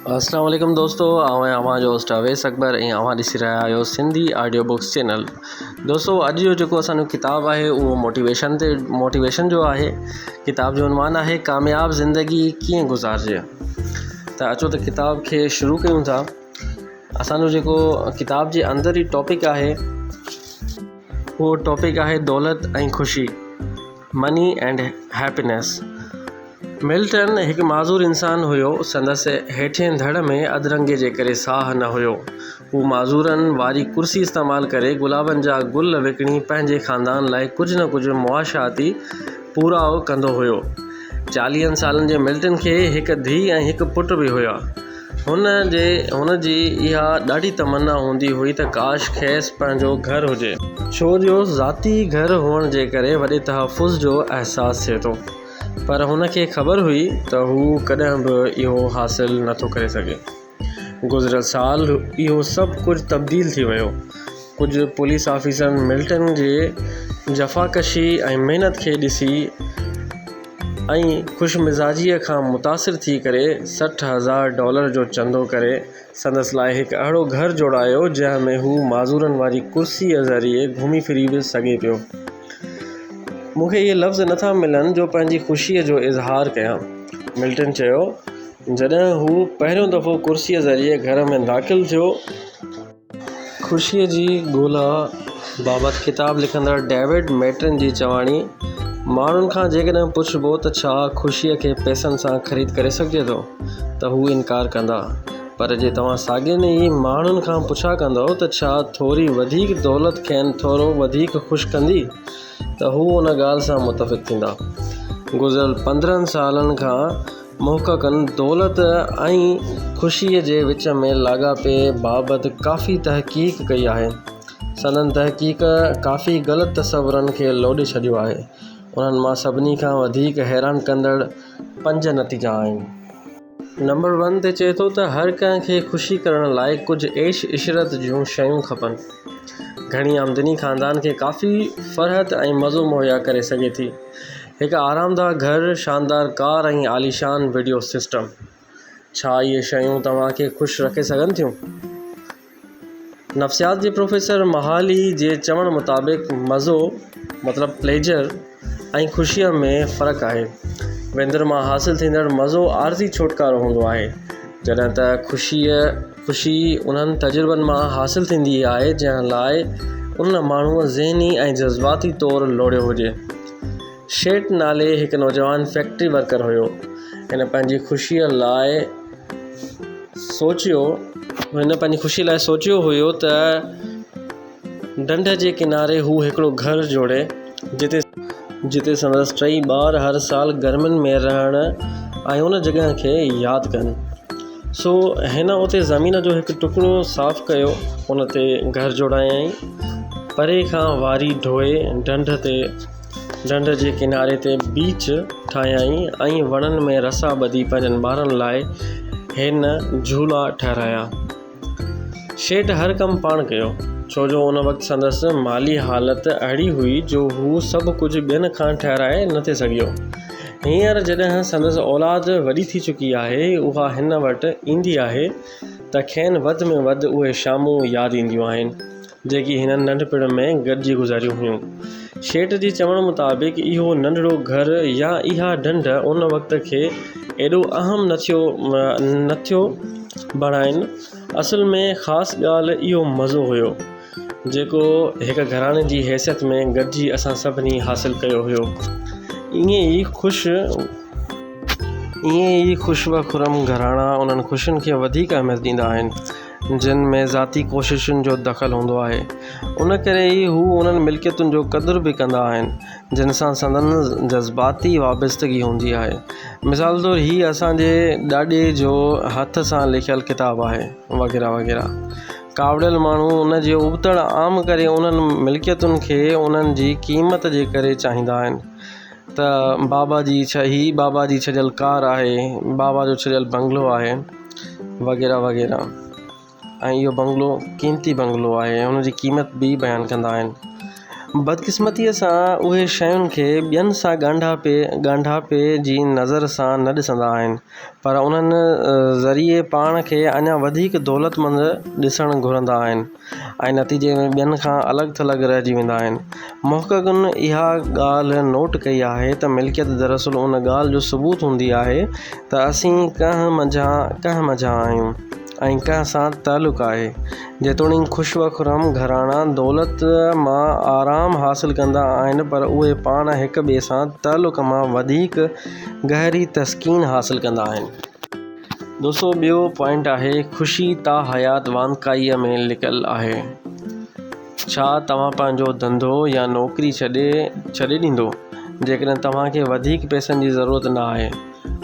अस्सलाम वालेकुम दोस्तों, हमारो होस्ट अवेस अकबर ऐं ॾिसी रहिया आहियो सिंधी ऑडियो बुक्स चैनल। दोस्तों, अॼु जो जेको असांजो किताबु आहे उहो मोटिवेशन जो आहे। किताब जो उनवान आहे कामयाब ज़िंदगी कीअं गुज़ारिजे। त अचो त किताब खे शुरू कयूं था। असांजो जेको किताब जे अंदर ई टॉपिक आहे उहो टॉपिक आहे दौलत ऐं ख़ुशी, मनी एंड हैप्पीनेस। मिल्टन हिकु माज़ूर इंसानु हुयो। संदसि हेठिएं धड़ में अधरंगे जे करे साह न हुयो। हू माज़ूरनि वारी कुर्सी इस्तेमालु करे गुलाबनि जा गुल विकिणी पंहिंजे ख़ानदान लाइ कुझु न कुझु मुआशाती पूराओ कंदो हुयो। 40 सालनि जे मिल्टन खे हिकु धीउ ऐं हिकु पुटु बि हुआ। हुन जी इहा ॾाढी तमन्ना हूंदी हुई त काश खेसि पंहिंजो घरु हुजे, छो जो ज़ाती घरु हुअण जे करे वॾे तहफ़ुज़ जो अहसासु थिए थो। पर हुनखे ख़बर हुई त हू कॾहिं बि इहो हासिलु नथो करे सघे। गुज़िरियल साल इहो सभु कुझु तब्दील थी वियो। कुझु पुलिस ऑफिसरनि मिल्टन जे जफ़ाकशी ऐं महिनत खे ॾिसी ऐं ख़ुशमिज़ाजीअ खां मुतासिर थी करे $60,000 जो चंदो करे संदसि लाइ हिकु अहिड़ो घरु जोड़ायो जंहिं में हू माज़ूरनि वारी कुर्सीअ ज़रिए घुमी फिरी बि सघे पियो। मूंखे इहे लफ़्ज़ नथा मिलनि जो पंहिंजी ख़ुशीअ जो इज़हार कयां, मिल्टन चयो जॾहिं हू पहिरियों दफ़ो कुर्सीअ ज़रिए घर में दाख़िल थियो। ख़ुशीअ जी ॻोल्हा बाबति किताब लिखंदड़ डेविड मैट्रिन जी चवाणी, माण्हुनि खां जेकॾहिं पुछिबो त छा ख़ुशीअ खे पैसनि सां ख़रीद करे सघिजे थो त हू इनकार कंदा। पर जे तव्हां साॻियनि ई माण्हुनि खां पुछा कंदो त छा थोरी वधीक दौलत खेनि थोरो वधीक ख़ुशि कंदी त हू उन ॻाल्हि सां मुतफ़िक़ थींदा। गुज़िरियल 15 सालनि खां मुहक़क़नि दौलत ऐं ख़ुशीअ जे विच में लाॻापे बाबति काफ़ी तहक़ीक़ कई आहे। संदनि तहक़ीक़ काफ़ी ग़लति तसवुरनि खे लोॾे छॾियो आहे। उन्हनि मां सभिनी खां वधीक हैरान कंदड़ 5 नतीजा आहिनि। नंबर 1 ते चए थो त हर कंहिंखे ख़ुशी करण लाइ कुझु ऐश इशरत जूं शयूं खपनि। घणी आमदनी ख़ानदान खे काफ़ी फ़रहत ऐं मज़ो मुहैया करे सघे थी। हिकु आरामदाह घरु, शानदार कार ऐं आलीशान वीडियो सिस्टम। छा इहे शयूं तव्हांखे ख़ुशि रखे सघनि थियूं? नफ़्सियात जे प्रोफेसर महाली जे चवण मुताबिक़ मज़ो मतिलबु प्लेजर ऐं ख़ुशीअ में फ़र्क़ु आहे। विंदर मां हासिलु थींदड़ मज़ो आर्ज़ी छुटकारो हूंदो आहे, जॾहिं त ख़ुशी उन्हनि तजुर्बनि मां हासिलु थींदी आहे जंहिं लाइ उन माण्हूअ ज़हनी ऐं जज़्बाती तौरु लोड़ियो हुजे। शेट नाले हिकु नौजवान फैक्ट्री वर्कर हुयो। हिन पंहिंजी ख़ुशीअ लाइ सोचियो हुयो त ढंढ जे किनारे हू हिकिड़ो घरु जोड़े जिते संदसि 3 ॿार हर साल गर्मियुनि में रहण ऐं उन जॻह खे यादि कनि। सो हिन उते ज़मीन जो हिकु टुकड़ो साफ़ कयो, उन ते घरु जोड़ायईं। परे खां वारी ढोए ढंढ जे किनारे ते बीच ठाहियईं ऐं वणनि में रसा ॿधी पंहिंजनि ॿारनि लाइ हिन झूला ठहिराया। शेट हर कमु पाण कयो, छो जो उन वक़्तु संदसि माली हालति अहिड़ी हुई जो हू सभु कुझु ॿियनि खां ठहिराए न थे सघियो। हींअर जॾहिं संदसि औलाद वॾी थी चुकी आहे, उहा हिन वटि ईंदी आहे त खेनि वधि में वधि उहे शामूं यादि ईंदियूं आहिनि जेकी हिननि नंढपिण में गॾिजी गुज़ारियूं हुयूं। शेट जी चवण मुताबिक़ इहो नंढिड़ो घरु या इहा ढंढ उन वक़्त खे एॾो अहम न थियो बणाइनि। असल में ख़ासि ॻाल्हि इहो मज़ो हुयो जेको हिकु घराणे जी हैसियत में गॾिजी असां सभिनी हासिलु कयो हुयो। ईअं ई ख़ुशि व खुरम घराणा उन्हनि ख़ुशियुनि खे वधीक अहमियत ॾींदा आहिनि जिन में ज़ाती कोशिशुनि जो दख़ल हूंदो आहे। उन करे ई हू उन्हनि मिल्कियतुनि जो क़दुरु बि कंदा आहिनि जिन सां संदनि जज़्बाती वाबस्तगी हूंदी आहे। मिसाल तौरु हीअ असांजे ॾाॾे जो हथ सां लिखियलु किताबु आहे, वग़ैरह वग़ैरह। कावड़ियल माण्हू उन जो उबतड़ आम करे उन्हनि मिल्कियतुनि खे उन्हनि जी क़ीमत जे करे चाहींदा आहिनि त बाबा जी छॾियल कार आहे, बाबा जो छॾियल बंगलो आहे, वग़ैरह वग़ैरह। ऐं इहो बंगलो क़ीमती बंगलो आहे, हुन जी क़ीमत बि बयानु कंदा आहिनि। बदकिस्मतीअ सां उहे शयुनि खे ॿियनि सां ॻंढापे जी नज़र सां न ॾिसंदा आहिनि, पर उन्हनि ज़रिए पाण खे अञा वधीक दौलतमंद ॾिसणु घुरंदा आहिनि ऐं नतीजे में ॿियनि खां अलॻि थलॻि रहिजी वेंदा आहिनि। मुहक़क़िक़ुनि इहा ॻाल्हि नोट कई आहे त मिल्कियत दरअसल उन ॻाल्हि जो सबूत हूंदी आहे त असीं कंहिं मंझां आहियूं ऐं कंहिं सां तालुक़ु आहे। जेतोणीकि ख़ुशवख़ुरम घराना दौलत मां आराम हासिल कंदा आहिनि, पर उहे पाण हिक ॿिए सां तालुक़ मां वधीक गहरी तस्कीन हासिल कंदा आहिनि। दोस्तो, ॿियो पॉइंट आहे ख़ुशी ता हयात वांदकाईअ में लिकियलु आहे। छा तव्हां पंहिंजो धंधो या नौकरी छॾे ॾींदो जेकॾहिं तव्हांखे वधीक पैसनि जी ज़रूरत न आहे?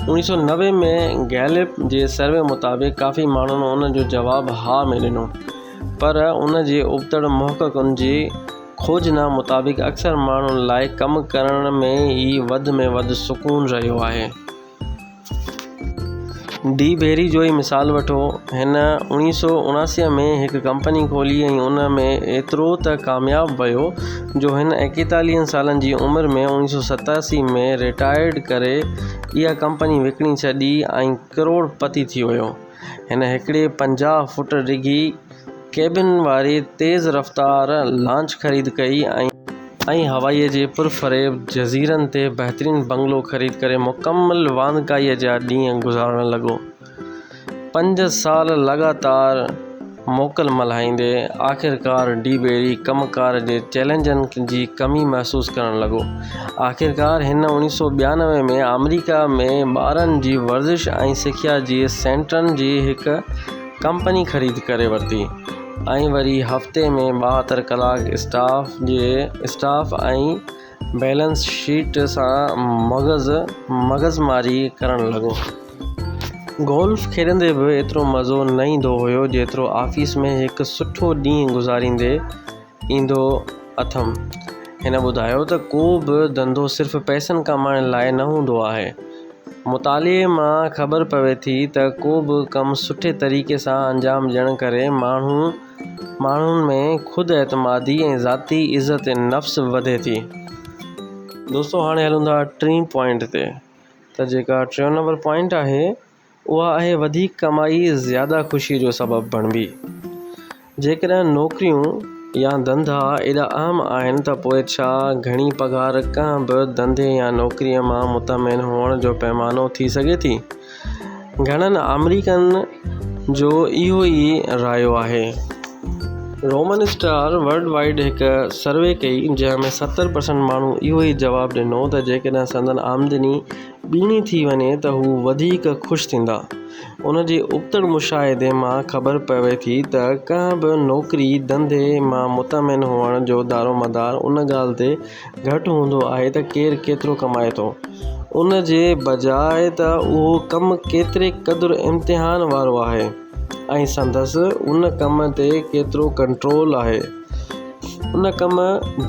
1990 में गैलिप जे सर्वे मुताबिक़ काफ़ी माण्हुनि उन जो जवाबु हा में ॾिनो, पर उन जे उबतड़ मुहक़क़िक़ुनि जी खोजना मुताबिक़ अक्सर माण्हुनि लाइ कमु करण में ई वधि में वधि सुकून रहियो आहे। डी बेरी जो ई मिसाल वठो। हिन 1979 में हिकु कंपनी खोली ऐं उन में एतिरो त कामयाबु वियो जो हिन 41 सालनि जी उमिरि में 1987 में रिटायर्ड करे इहा कंपनी विकिणी छॾी ऐं करोड़पति थी वियो। हिन हिकिड़े 50 फुट डिघी केबिन वारी तेज़ रफ़्तार लॉन्च ख़रीद कई ऐं हवाईअ जे पुरफ़रेब जज़ीरनि ते बहितरीनु बंगलो ख़रीद करे मुकमल वांदकाईअ जा ॾींहं गुज़ारण लॻो। 5 साल लगातार मोकल मल्हाईंदे आख़िरकार डी बेरी कमकार जे चैलेंजनि जी कमी महसूस करण लॻो। आख़िरकार हिन 1992 में अमेरिका में ॿारनि जी वर्जिश ऐं सिख्या जी सेंटरनि जी हिकु कंपनी ख़रीद करे वरिती ऐं वरी हफ़्ते में 72 कलाक स्टाफ ऐं बैलेंस शीट सां मग़ज़मारी करण लॻो। गोल्फ खेॾंदे बि एतिरो मज़ो न ईंदो हुयो जेतिरो ऑफ़िस में हिकु सुठो ॾींहुं गुज़ारींदे ईंदो अथमि। हिन ॿुधायो त को बि धंधो सिर्फ़ु पैसनि कमाइण लाइ न हूंदो आहे। मुताले मां ख़बर पवे थी त को बि कमु सुठे तरीक़े सां अंजाम ॾियण करे माण्हुनि में ख़ुदि एतमादी ऐं ज़ाती इज़त नफ़्स वधे थी। दोस्तो, हाणे हलूं था 3 पॉइंट ते। त जेका 3 नंबर पॉइंट आहे उहा आहे वधीक कमाई ज़्यादा ख़ुशी जो सबबु बणिबी। जेकॾहिं नौकरियूं या धंधा एॾा अहम आहिनि त पोइ छा घणी पघार कंहिं बि धंधे या नौकरीअ मां मुतमिन हुअण जो पैमानो थी सघे थी? घणनि अमरीकन जो इहो ई रायो आहे। रोमन स्टार वर्ल्ड वाइड हिकु सर्वे कई जंहिं में 70% माण्हू इहो ई जवाबु ॾिनो त जेकॾहिं संदन आमदनी ॿीणी थी वञे त हू वधीक ख़ुशि थींदा। उन जे उबतड़ मुशाहिदे मां ख़बर पवे थी त कंहिं बि नौकरी धंधे मां मुतमिन हुअण जो दारोमदार उन ॻाल्हि ते घटि हूंदो आहे त केरु केतिरो कमाए थो, उन जे बजाए त उहो कमु केतिरे क़दुरु इम्तिहान वारो आहे ऐं संदसि उन कम ते केतिरो कंट्रोल आहे। उन कम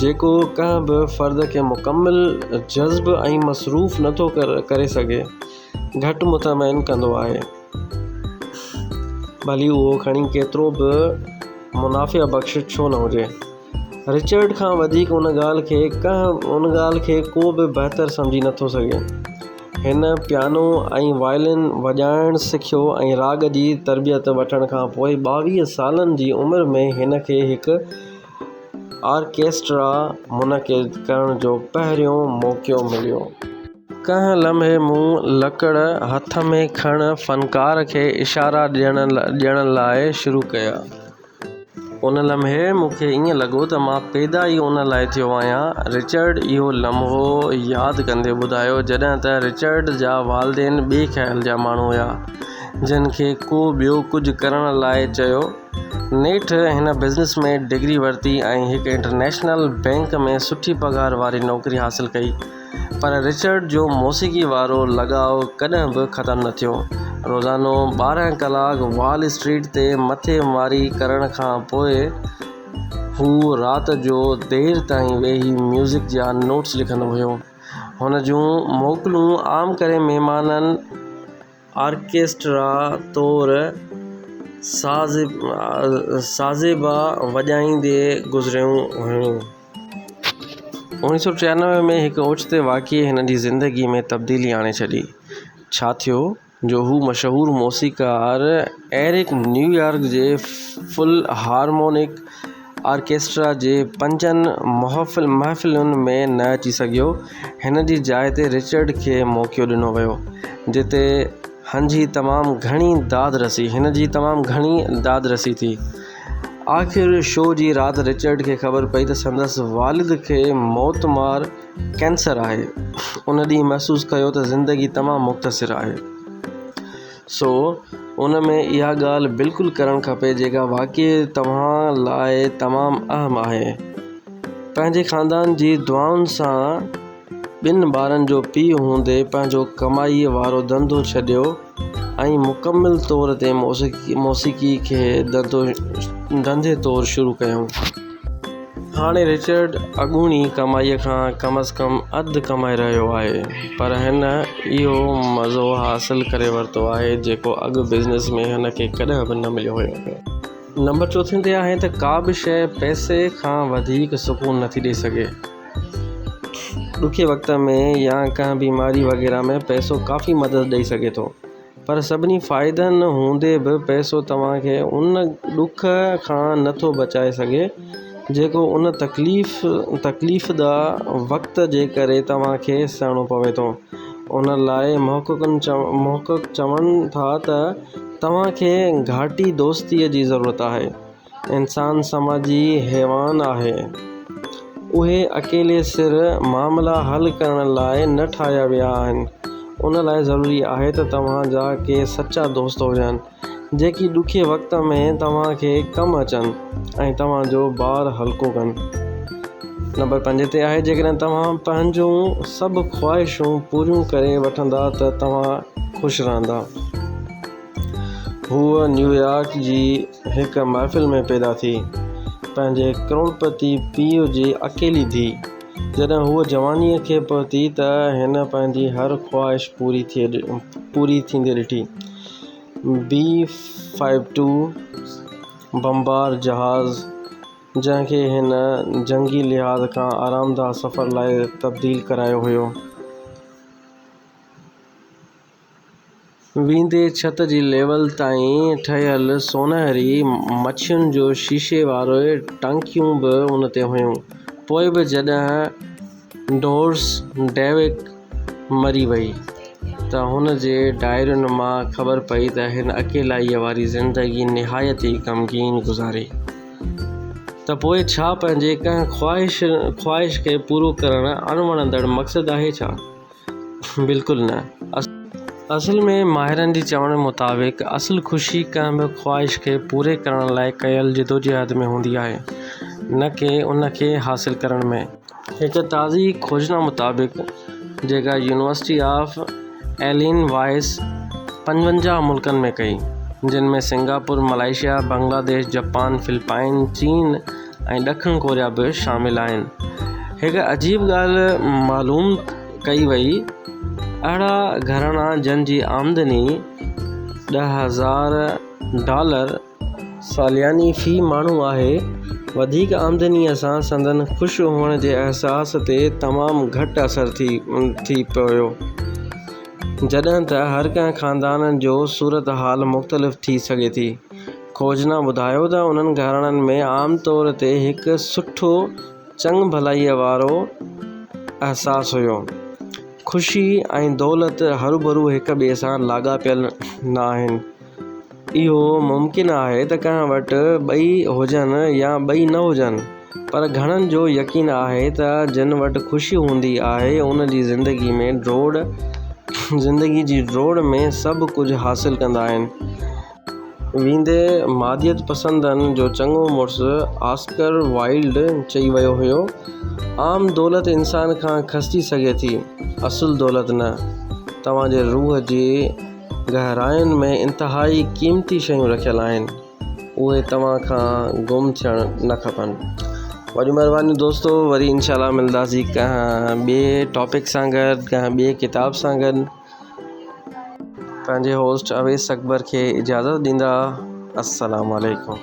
जेको कंहिं बि फ़र्द खे मुकमिल जज़्ब ऐं मसरूफ़ नथो करे सघे घटि मुतमिन कंदो आहे, भली उहो खणी केतिरो बि मुनाफ़िया बख़्श छो न हुजे। रिचर्ड खां वधीक उन ॻाल्हि खे को बि बहितर सम्झी नथो सघे। हिन पियानो ऐं वायलिन वॼाइणु सिखियो ऐं राग जी तरबियत वठण खां पोइ 22 सालनि जी उमिरि में हिन खे हिकु ऑर्केस्ट्रा मुनक़िद करण जो पहिरियों मौक़ो मिलियो। कंहिं लम्हे मूं लकड़ हथ में खण फ़नकार खे इशारा ॾियण लाइ शुरू कया। उन लम्हे मूंखे ईअं लॻो त मां पैदा ई उन लाइ थियो आहियां। रिचर्ड इहो लम्हो यादि कंदे ॿुधायो जॾहिं त रिचर्ड जा वालिदेन ॿिए ख़्याल जा माण्हू हुया जिन खे को ॿियो कुझु करण लाइ चयो। नेठि हिन बिज़नेस में डिग्री वरिती ऐं हिकु इंटरनेशनल बैंक में सुठी पघार वारी नौकरी हासिल कई, पर रिचर्ड जो मौसीक़ी वारो लॻाव कॾहिं बि ख़तमु न थियो। रोज़ानो 12 कलाक वॉल स्ट्रीट ते मथे मारी करण खां पोइ हू राति जो देरि ताईं वेही म्यूज़िक जा नोट्स लिखंदो हुयो। हुन जूं मोकलूं आम करे महिमाननि ऑर्केस्ट्रा तौरु साज़ेबा वॼाईंदे गुज़रियूं हुयूं। 1993 में हिकु ओचिते वाक़िए हिन जी ज़िंदगी में तब्दीली आणे छॾी। छा थियो जो हू मशहूरु मौसीक़ार एरिक न्यूयॉर्क जे फुल हारमोनिक ऑर्केस्ट्रा जे 5 महफ़िलुनि में न अची सघियो। हिन जी जाइ ते रिचर्ड खे मौक़ो ॾिनो वियो, जिते हिन जी तमामु घणी दाद रसी थी। आख़िर शो जी राति रिचर्ड खे ख़बर पई त संदसि वालिद खे मौतमार कैंसर आहे। उन ॾींहुं महसूसु कयो त ज़िंदगी तमामु मुख़्तसिर आहे। सो उन में इहा ॻाल्हि बिल्कुलु करणु खपे जेका वाक़ई तव्हां लाइ तमामु अहम आहे। पंहिंजे ख़ानदान जी दुआउनि सां 2 ॿारनि जो पीउ हूंदे पंहिंजो कमाईअ वारो धंधो छॾियो ऐं मुकमिल तौर ते मौसीक़ी खे धंधे तौरु शुरू कयूं। हाणे रिचर्ड अॻूणी कमाईअ खां कम अज़ कम अधु कमाए रहियो आहे, पर हिन इहो मज़ो हासिलु करे वरितो आहे जेको अॻु बिज़नेस में हिन खे कॾहिं बि न मिलियो हुयो। नंबर 4 ते आहे त का बि शइ पैसे खां वधीक सुकून नथी ॾेई सघे। ॾुखे वक़्त में या कंहिं बीमारी वग़ैरह में पैसो काफ़ी मदद ॾेई सघे थो, पर सभिनी फ़ाइदनि हूंदे बि पैसो तव्हांखे उन ॾुख खां नथो बचाए सघे जेको उन तकलीफ़दा वक़्त जे करे तव्हांखे सहणो पवे थो। उन लाइ मुहक़क़ चवनि था त तव्हांखे घाटी दोस्तीअ जी ज़रूरत आहे। इंसान समाजी हैवान आहे। उहे अकेले सिर मामला हल करण लाइ न ठाहिया विया आहिनि। उन लाइ ज़रूरी आहे त तव्हांजा के सचा दोस्त हुजनि जेकी ॾुखे वक़्त में तव्हांखे कमु अचनि ऐं तव्हांजो भार हल्को कनि। नंबर 5 ते आहे जेकॾहिं तव्हां पंहिंजूं सभु ख़्वाहिशूं पूरियूं करे वठंदा त तव्हां ख़ुशि रहंदा। हूअ न्यूयॉर्क जी हिकु महफ़िल में पैदा थी, पंहिंजे करोड़पति पीउ जी अकेली थी। जॾहिं हूअ जवानीअ खे पहुती त हिन पंहिंजी हर ख़्वाहिश पूरी थींदे ॾिठी। B-52 बमबार जहाज़, जंहिंखे हिन जंगी लिहाज़ खां आरामदाह सफ़र लाइ तब्दील करायो हुयो, वेंदे छत जी लेवल ताईं ठहियल सोनहरी मच्छियुनि जो शीशे वारे टांकियूं बि उन ते हुयूं। पोइ बि जॾहिं डोरिस डेविक मरी वई त हुन जे डायरियुनि मां ख़बर पई त हिन अकेलाईअ वारी ज़िंदगी निहायत ई ग़मगीन गुज़ारी। त पोइ छा पंहिंजे कंहिं ख़्वाहिश खे पूरो करणु अणवणंदड़ मक़सदु आहे छा? बिल्कुलु न। असल में माहिरनि जी चवण मुताबिक़ असुलु ख़ुशी कंहिं बि ख़्वाहिश खे पूरे करण लाइ कयल जिदोजहद में हूंदी आहे, न कि उन खे हासिलु करण में। हिकु ताज़ी खोजना मुताबिक़ जेका यूनिवर्सिटी ऑफ इलिनॉइस 55 मुल्कनि में कई, जिन में Singapore, Malaysia, Bangladesh, Japan, Philippine, चीन ऐं ॾखिण कोरिया बि शामिल आहिनि। हिकु अजीब ॻाल्हि मालूम कई वई, अहिड़ा घराना जन जी आमदनी $10,000 सालियानी फ़ी माण्हू आहे, वधीक आमदनीअ सां संदनि ख़ुशि हुअण जे अहसास ते तमामु घटि असरु थी पियो, जॾहिं त हर कंहिं ख़ानदान जो सूरत हाल मुख़्तलिफ़ थी सघे थी। खोजना ॿुधायो त उन्हनि घराननि में आम तौर ते हिकु सुठो चङ भलाईअ वारो अहसासु हुयो। ख़ुशी ऐं दौलत हरूभरू हिक ॿिए सां लाॻापियल न आहिनि। इहो मुमकिन आहे त कंहिं वटि ॿई हुजनि या ॿई न हुजनि, पर घणनि जो यकीन आहे त जिन वटि ख़ुशी हूंदी आहे उन जी ज़िंदगी जी डोड़ में सभु कुझु हासिलु कंदा आहिनि। वेंदे मादियत पसंदनि जो चङो मुड़ुसु ऑस्कर वाइल्ड चई वियो हुयो, आम दौलत इंसान खां खसी सघे थी, असुलु दौलत न। तव्हांजे रूह जी गहराइयुनि में इंतिहाई क़ीमती शयूं रखियल आहिनि, उहे तव्हां खां गुम थियणु न खपनि। वॾी महिरबानी दोस्तो, वरी इंशाल्लाह मिलंदासीं कंहिं ॿिए टॉपिक सां गॾु, कंहिं ॿिए किताब सां गॾु। पंहिंजे होस्ट अवेस अकबर खे इजाज़त ॾींदा। अस्सलामु अलैकुम।